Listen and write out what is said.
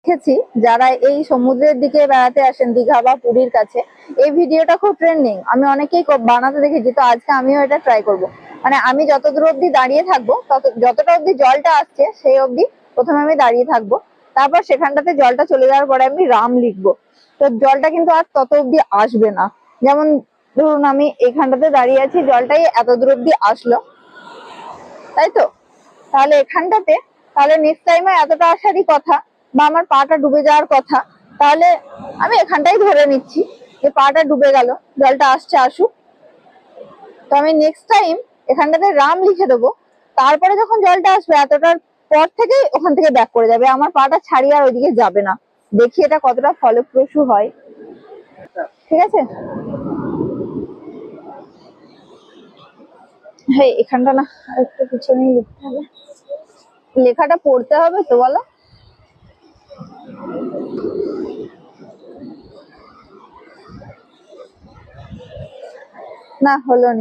দেখেছি যারা এই সমুদ্রের দিকে বেড়াতে আসেন দীঘা বা পুরীর কাছে, এই ভিডিওটা খুব ট্রেন্ডিং, আমি অনেকেই বানাতে দেখেছি। তো আজকে আমিও এটা ট্রাই করব। মানে আমি যত দূর অব্দি দাঁড়িয়ে থাকবো, যতটা অব্দি জলটা আসছে সেই অব্দি প্রথমে আমি দাঁড়িয়ে থাকবো। তারপর সেখানটাতে জলটা চলে যাওয়ার পরে আমি রাম লিখবো। তো জলটা কিন্তু আর তত অব্দি আসবে না। যেমন ধরুন আমি এখানটাতে দাঁড়িয়ে আছি, জলটাই এত দূর অব্দি আসলো, তাই তো? তাহলে এখানটাতে, তাহলে নেক্সট টাইমে এতটা আসারই কথা, বা আমার পাটা ডুবে যাওয়ার কথা, তাহলে আমি এখানটাই ধরে নিচ্ছি যে পাটা ডুবে গেল, জলটা আসছে আসুক। তো আমি নেক্সট টাইম এখানটাতে রাম লিখে দেবো। তারপরে যখন জলটা আসবে এতটার পর থেকে ওখান থেকে ব্যাক করে যাবে, আমার পাটা ছাড়িয়ে আর ওইদিকে যাবে না। দেখি এটা কতটা ফলপ্রসূ হয়। ঠিক আছে, হ্যাঁ এখানটা না একটু পিছনেই লিখতে হবে, লেখাটা পড়তে হবে তো বলো। না হলো না।